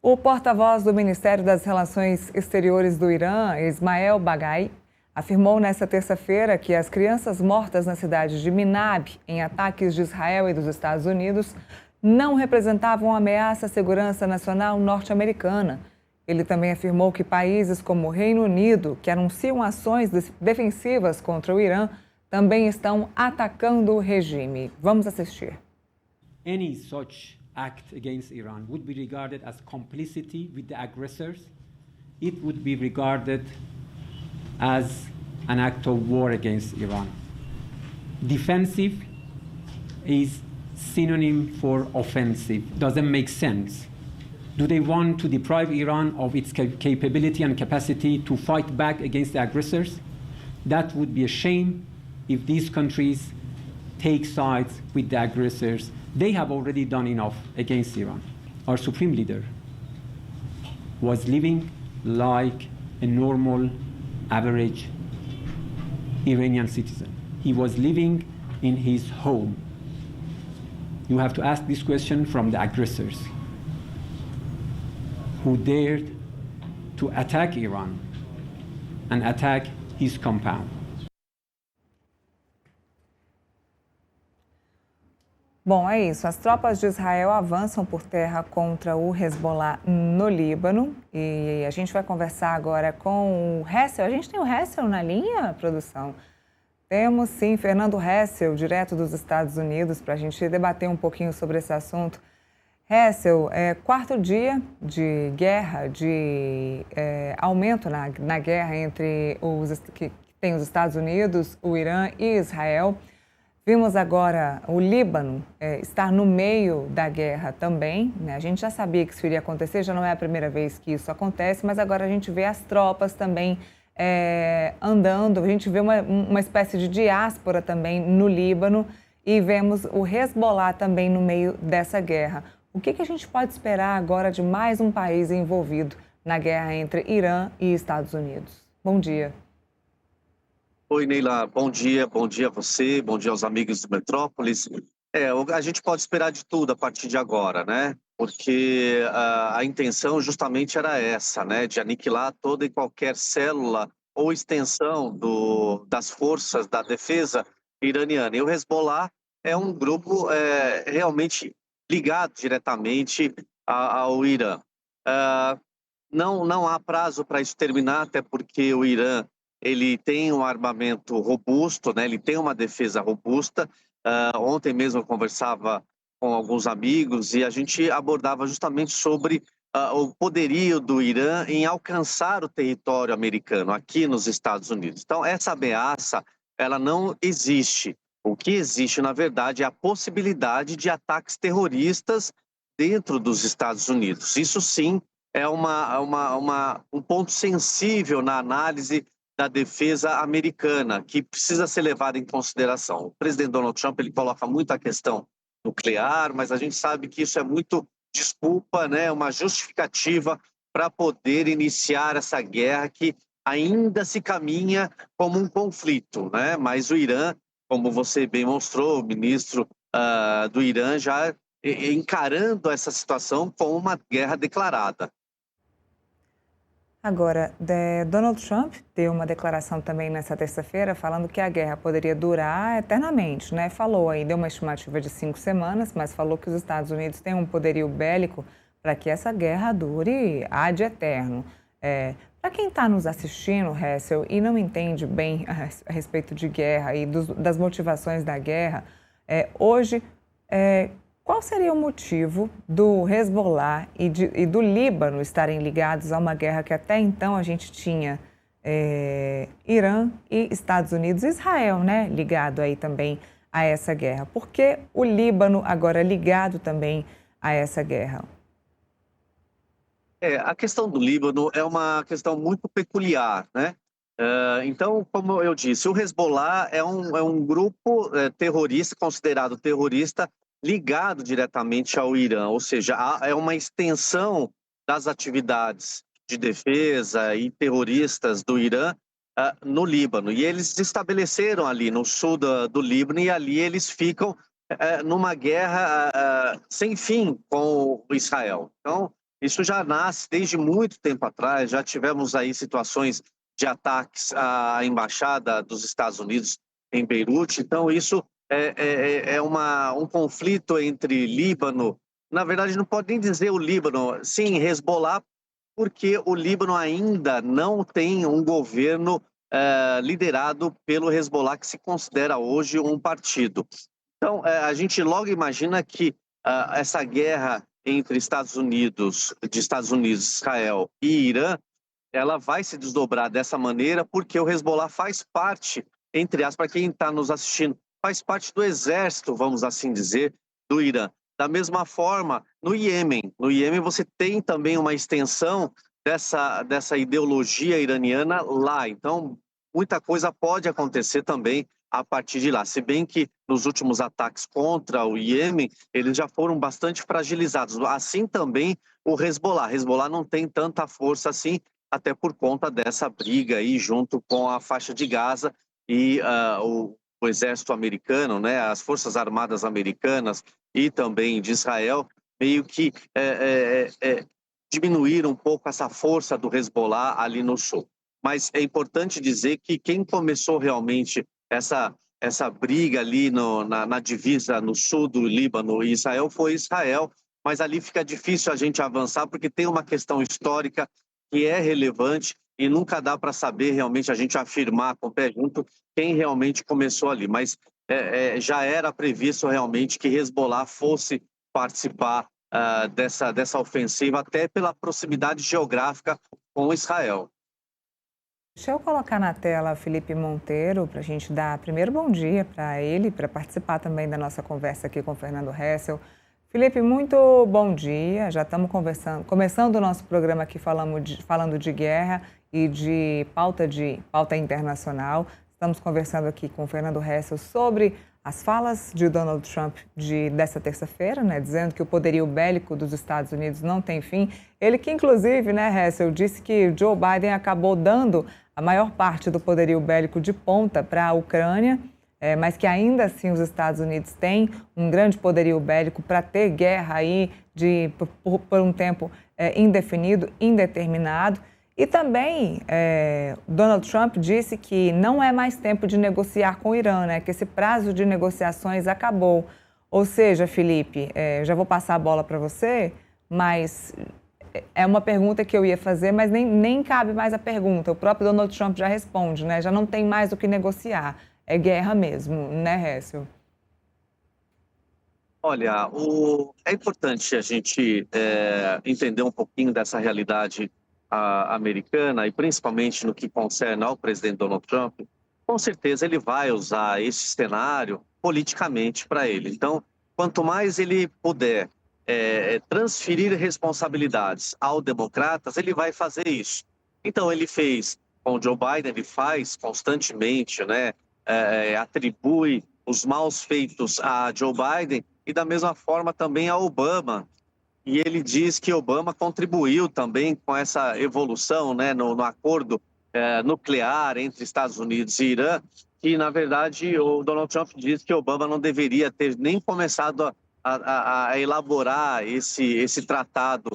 O porta-voz do Ministério das Relações Exteriores do Irã, Ismael Baghai, afirmou nesta terça-feira que as crianças mortas na cidade de Minab, em ataques de Israel e dos Estados Unidos, não representavam ameaça à segurança nacional norte-americana. Ele também afirmou que países como o Reino Unido, que anunciam ações defensivas contra o Irã, também estão atacando o regime. Vamos assistir. Any such act against Iran would be regarded as complicity with the aggressors. It would be regarded as an act of war against Iran. Defensive is synonym for offensive. Doesn't make sense. Do they want to deprive Iran of its capability and capacity to fight back against the aggressors? That would be a shame if these countries take sides with the aggressors. They have already done enough against Iran. Our supreme leader was living like a normal, average Iranian citizen. He was living in his home. You have to ask this question from the aggressors who dared to attack Iran and attack his compound. Bom, é isso. As tropas de Israel avançam por terra contra o Hezbollah no Líbano. E a gente vai conversar agora com o Hessel. A gente tem o Hessel na linha, produção? Temos sim, Fernando Hessel, direto dos Estados Unidos, para a gente debater um pouquinho sobre esse assunto. Hessel, quarto dia de guerra, de aumento na guerra entre que tem os Estados Unidos, o Irã e Israel. Vimos agora o Líbano estar no meio da guerra também, né? A gente já sabia que isso iria acontecer, já não é a primeira vez que isso acontece, mas agora a gente vê as tropas também andando, a gente vê uma espécie de diáspora também no Líbano e vemos o Hezbollah também no meio dessa guerra. O que a gente pode esperar agora de mais um país envolvido na guerra entre Irã e Estados Unidos? Bom dia. Oi, Neila, bom dia a você, bom dia aos amigos do Metrópolis. A gente pode esperar de tudo a partir de agora, né? Porque a intenção justamente era essa, né? De aniquilar toda e qualquer célula ou extensão das forças da defesa iraniana. E o Hezbollah é um grupo realmente ligado diretamente ao Irã. Não há prazo para isso terminar, até porque o Irã ele tem um armamento robusto, né? Ele tem uma defesa robusta. Ontem mesmo eu conversava com alguns amigos e a gente abordava justamente sobre o poderio do Irã em alcançar o território americano aqui nos Estados Unidos. Então, essa ameaça, ela não existe. O que existe, na verdade, é a possibilidade de ataques terroristas dentro dos Estados Unidos. Isso sim é um ponto sensível na análise da defesa americana, que precisa ser levada em consideração. O presidente Donald Trump ele coloca muito a questão nuclear, mas a gente sabe que isso é muito desculpa, né, uma justificativa para poder iniciar essa guerra que ainda se caminha como um conflito, né? Mas o Irã, como você bem mostrou, o ministro do Irã já encarando essa situação como uma guerra declarada. Agora, Donald Trump deu uma declaração também nessa terça-feira falando que a guerra poderia durar eternamente, né? Falou aí, deu uma estimativa de 5 semanas, mas falou que os Estados Unidos têm um poderio bélico para que essa guerra dure ad eterno. Para quem está nos assistindo, Hessel, e não entende bem a respeito de guerra e das motivações da guerra, hoje, qual seria o motivo do Hezbollah e do Líbano estarem ligados a uma guerra que até então a gente tinha Irã e Estados Unidos, Israel, né, ligado aí também a essa guerra? Por que o Líbano agora ligado também a essa guerra? A questão do Líbano é uma questão muito peculiar, né? Então, como eu disse, o Hezbollah é um grupo terrorista, considerado terrorista, ligado diretamente ao Irã, ou seja, é uma extensão das atividades de defesa e terroristas do Irã no Líbano. E eles se estabeleceram ali no sul do Líbano e ali eles ficam numa guerra sem fim com o Israel. Então, Isso já nasce desde muito tempo atrás, já tivemos aí situações de ataques à embaixada dos Estados Unidos em Beirute, então isso um conflito entre Líbano, na verdade não pode nem dizer o Líbano, sim, Hezbollah, porque o Líbano ainda não tem um governo liderado pelo Hezbollah, que se considera hoje um partido. Então, a gente logo imagina que essa guerra entre de Estados Unidos, Israel e Irã, ela vai se desdobrar dessa maneira, porque o Hezbollah faz parte, entre aspas, para quem está nos assistindo, faz parte do exército, vamos assim dizer, do Irã. Da mesma forma, no Iêmen você tem também uma extensão dessa ideologia iraniana lá. Então, muita coisa pode acontecer também a partir de lá. Se bem que nos últimos ataques contra o Iêmen, eles já foram bastante fragilizados. Assim também o Hezbollah. Hezbollah não tem tanta força assim, até por conta dessa briga aí junto com a faixa de Gaza e o exército americano, né, as forças armadas americanas e também de Israel, meio que diminuíram um pouco essa força do Hezbollah ali no sul. Mas é importante dizer que quem começou realmente essa briga ali na divisa no sul do Líbano e Israel foi Israel, mas ali fica difícil a gente avançar porque tem uma questão histórica que é relevante e nunca dá para saber realmente a gente afirmar com o pé junto quem realmente começou ali. Mas já era previsto realmente que Hezbollah fosse participar dessa ofensiva, até pela proximidade geográfica com Israel. Deixa eu colocar na tela Felipe Monteiro para a gente dar primeiro bom dia para ele, para participar também da nossa conversa aqui com o Fernando Hessel. Felipe, muito bom dia. Já estamos começando o nosso programa aqui falando de guerra e de pauta internacional. Estamos conversando aqui com o Fernando Hessel sobre as falas de Donald Trump dessa terça-feira, né, dizendo que o poderio bélico dos Estados Unidos não tem fim. Ele que, inclusive, né, Hessel, disse que Joe Biden acabou dando a maior parte do poderio bélico de ponta para a Ucrânia, mas que ainda assim os Estados Unidos têm um grande poderio bélico para ter guerra aí por um tempo indefinido, indeterminado. E também Donald Trump disse que não é mais tempo de negociar com o Irã, né? Que esse prazo de negociações acabou. Ou seja, Felipe, já vou passar a bola para você, mas é uma pergunta que eu ia fazer, mas nem cabe mais a pergunta. O próprio Donald Trump já responde, né? Já não tem mais o que negociar. É guerra mesmo, né, Hessel? Olha, é importante a gente entender um pouquinho dessa realidade americana e principalmente no que concerne ao presidente Donald Trump. Com certeza ele vai usar esse cenário politicamente para ele. Então, quanto mais ele puder transferir responsabilidades aos democratas, ele vai fazer isso. Então, ele fez com o Joe Biden, ele faz constantemente, né? Atribui os maus feitos a Joe Biden e da mesma forma também a Obama. E ele diz que Obama contribuiu também com essa evolução, né, no acordo nuclear entre Estados Unidos e Irã, que na verdade o Donald Trump diz que Obama não deveria ter nem começado a elaborar esse tratado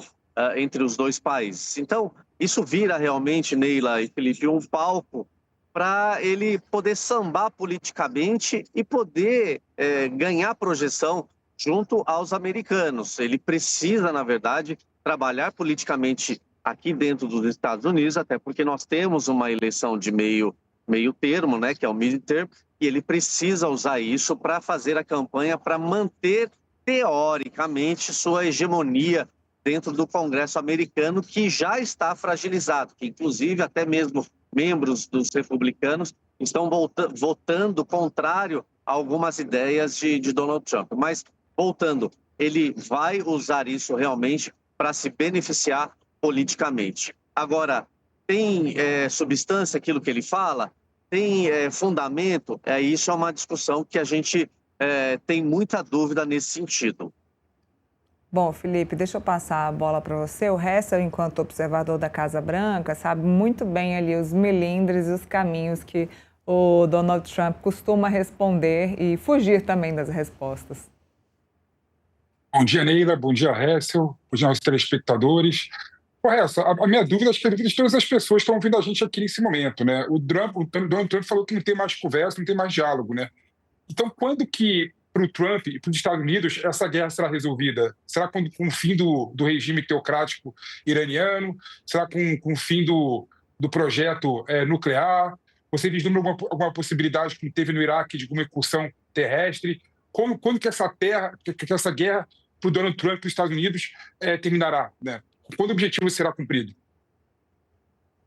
entre os dois países. Então, isso vira realmente, Neila e Felipe, um palco para ele poder sambar politicamente e poder ganhar projeção junto aos americanos. Ele precisa, na verdade, trabalhar politicamente aqui dentro dos Estados Unidos, até porque nós temos uma eleição de meio termo, né, que é o midterm, e ele precisa usar isso para fazer a campanha para manter, teoricamente, sua hegemonia dentro do Congresso americano, que já está fragilizado, que inclusive até mesmo membros dos republicanos estão votando contrário a algumas ideias de Donald Trump. Mas, voltando, ele vai usar isso realmente para se beneficiar politicamente. Agora, tem substância aquilo que ele fala? Tem fundamento? Isso é uma discussão que a gente tem muita dúvida nesse sentido. Bom, Felipe, deixa eu passar a bola para você. O Hessel, enquanto observador da Casa Branca, sabe muito bem ali os melindres e os caminhos que o Donald Trump costuma responder e fugir também das respostas. Bom dia, Neila. Bom dia, Hessel. Bom dia aos telespectadores. Hessel, a minha dúvida, acho que é a dúvida de todas as pessoas que estão ouvindo a gente aqui nesse momento, né? O Donald Trump falou que não tem mais conversa, não tem mais diálogo, né? Então, quando que, para o Trump e para os Estados Unidos, essa guerra será resolvida? Será com o fim do regime teocrático iraniano? Será com o fim do projeto nuclear? Você vislumbra alguma possibilidade, como teve no Iraque, de uma incursão terrestre? Quando que essa guerra para o Donald Trump e os Estados Unidos terminará, né? Quando o objetivo será cumprido?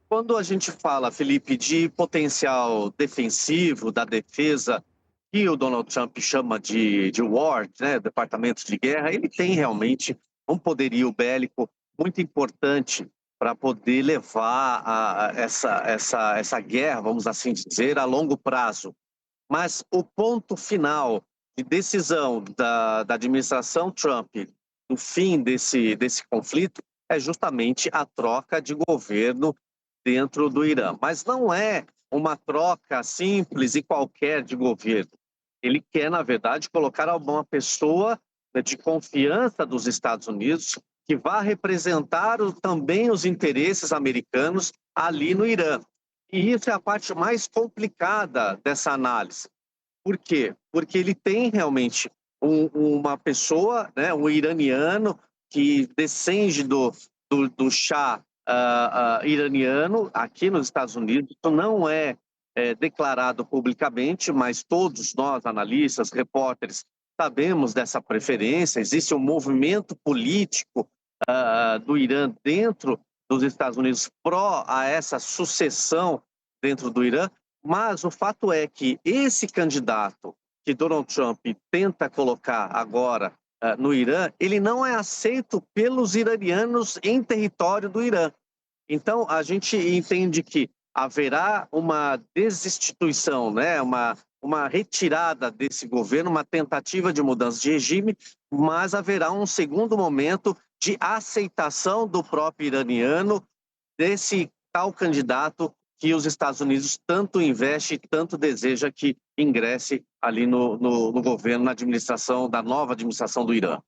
Quando a gente fala, Felipe, de potencial defensivo da defesa, que o Donald Trump chama de war, né, departamento de guerra, ele tem realmente um poderio bélico muito importante para poder levar essa guerra, vamos assim dizer, a longo prazo. Mas o ponto final de decisão da administração Trump no fim desse conflito é justamente a troca de governo dentro do Irã. Mas não é uma troca simples e qualquer de governo. Ele quer, na verdade, colocar uma pessoa de confiança dos Estados Unidos que vá representar também os interesses americanos ali no Irã. E isso é a parte mais complicada dessa análise. Por quê? Porque ele tem realmente uma pessoa, né, um iraniano, que descende do Shah iraniano aqui nos Estados Unidos. Isso não é declarado publicamente, mas todos nós, analistas, repórteres, sabemos dessa preferência. Existe um movimento político do Irã dentro dos Estados Unidos pró a essa sucessão dentro do Irã, mas o fato é que esse candidato que Donald Trump tenta colocar agora no Irã, ele não é aceito pelos iranianos em território do Irã. Então, a gente entende que haverá uma desinstituição, né? uma retirada desse governo, uma tentativa de mudança de regime, mas haverá um segundo momento de aceitação do próprio iraniano desse tal candidato que os Estados Unidos tanto investe e tanto deseja que ingresse ali no governo, na administração, da nova administração do Irã.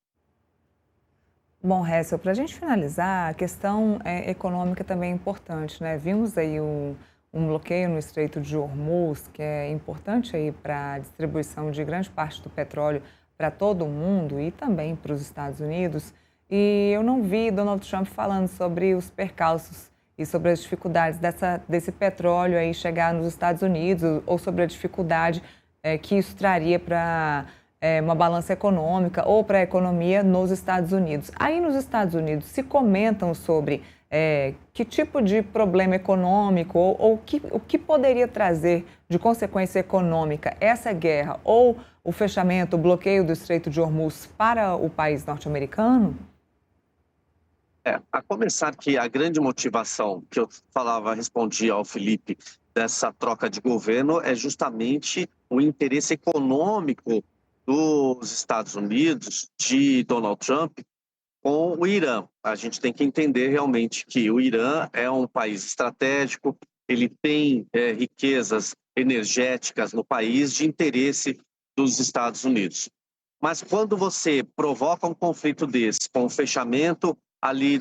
Bom, Hessel, para a gente finalizar, a questão econômica também é importante, né? Vimos aí um bloqueio no Estreito de Hormuz, que é importante aí para a distribuição de grande parte do petróleo para todo o mundo e também para os Estados Unidos. E eu não vi Donald Trump falando sobre os percalços e sobre as dificuldades desse petróleo aí chegar nos Estados Unidos, ou sobre a dificuldade que isso traria para uma balança econômica ou para a economia nos Estados Unidos. Aí nos Estados Unidos se comentam sobre que tipo de problema econômico ou o que poderia trazer de consequência econômica essa guerra ou o fechamento, o bloqueio do Estreito de Hormuz para o país norte-americano? A começar que a grande motivação que eu respondia ao Felipe dessa troca de governo é justamente o interesse econômico dos Estados Unidos, de Donald Trump, com o Irã. A gente tem que entender realmente que o Irã é um país estratégico, ele tem riquezas energéticas no país de interesse dos Estados Unidos. Mas quando você provoca um conflito desse, com o fechamento ali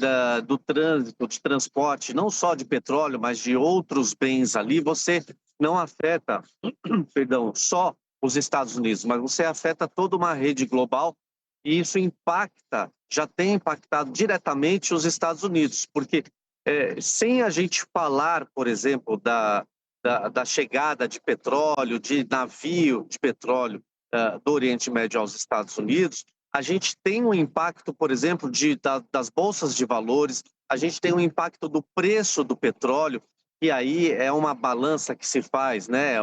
do trânsito, de transporte, não só de petróleo, mas de outros bens ali, você não afeta, perdão, só os Estados Unidos, mas você afeta toda uma rede global e isso já tem impactado diretamente os Estados Unidos, porque sem a gente falar, por exemplo, da chegada de petróleo, de navio de petróleo do Oriente Médio aos Estados Unidos, a gente tem um impacto, por exemplo, das bolsas de valores, a gente tem um impacto do preço do petróleo, e aí é uma balança que se faz, né?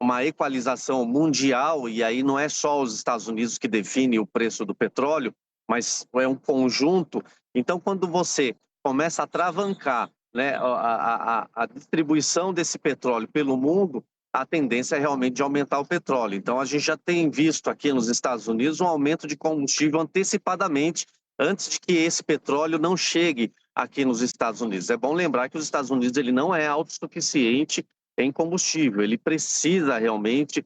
Uma equalização mundial, e aí não é só os Estados Unidos que define o preço do petróleo, mas é um conjunto. Então, quando você começa a travancar, né, a distribuição desse petróleo pelo mundo, a tendência é realmente de aumentar o petróleo. Então, a gente já tem visto aqui nos Estados Unidos um aumento de combustível antecipadamente, antes de que esse petróleo não chegue aqui nos Estados Unidos. É bom lembrar que os Estados Unidos ele não é autossuficiente em combustível, ele precisa realmente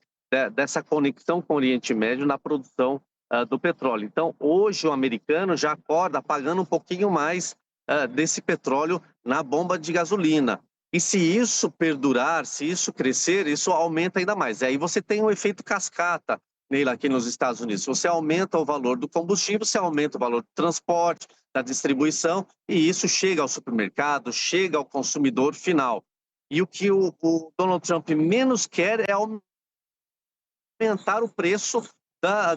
dessa conexão com o Oriente Médio na produção do petróleo. Então, hoje o americano já acorda pagando um pouquinho mais desse petróleo na bomba de gasolina. E se isso perdurar, se isso crescer, isso aumenta ainda mais. E aí você tem um efeito cascata nele aqui nos Estados Unidos. Você aumenta o valor do combustível, você aumenta o valor do transporte, da distribuição, e isso chega ao supermercado, chega ao consumidor final. E o que o Donald Trump menos quer é aumentar o preço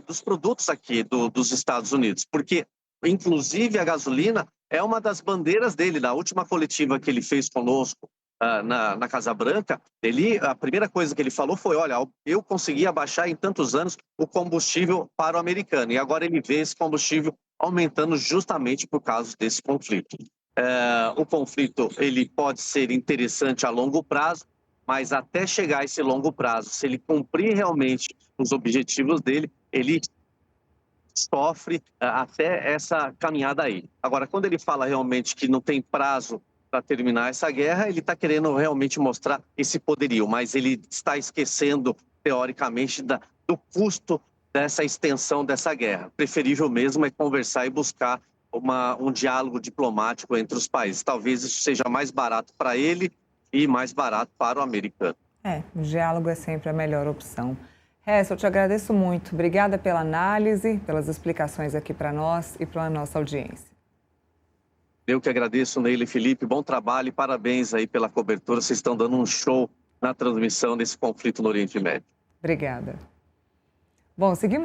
dos produtos aqui dos Estados Unidos, porque, inclusive, a gasolina é uma das bandeiras dele. Na última coletiva que ele fez conosco, na Casa Branca, a primeira coisa que ele falou foi: olha, eu consegui abaixar em tantos anos o combustível para o americano, e agora ele vê esse combustível aumentando justamente por causa desse conflito. O conflito ele pode ser interessante a longo prazo, mas até chegar a esse longo prazo, se ele cumprir realmente os objetivos dele, ele sofre até essa caminhada aí. Agora, quando ele fala realmente que não tem prazo para terminar essa guerra, ele está querendo realmente mostrar esse poderio, mas ele está esquecendo, teoricamente, do custo dessa extensão dessa guerra. Preferível mesmo é conversar e buscar um diálogo diplomático entre os países. Talvez isso seja mais barato para ele e mais barato para o americano. O diálogo é sempre a melhor opção. Hess, eu te agradeço muito. Obrigada pela análise, pelas explicações aqui para nós e para a nossa audiência. Eu que agradeço, Neila e Felipe. Bom trabalho e parabéns aí pela cobertura. Vocês estão dando um show na transmissão desse conflito no Oriente Médio. Obrigada. Bom, seguimos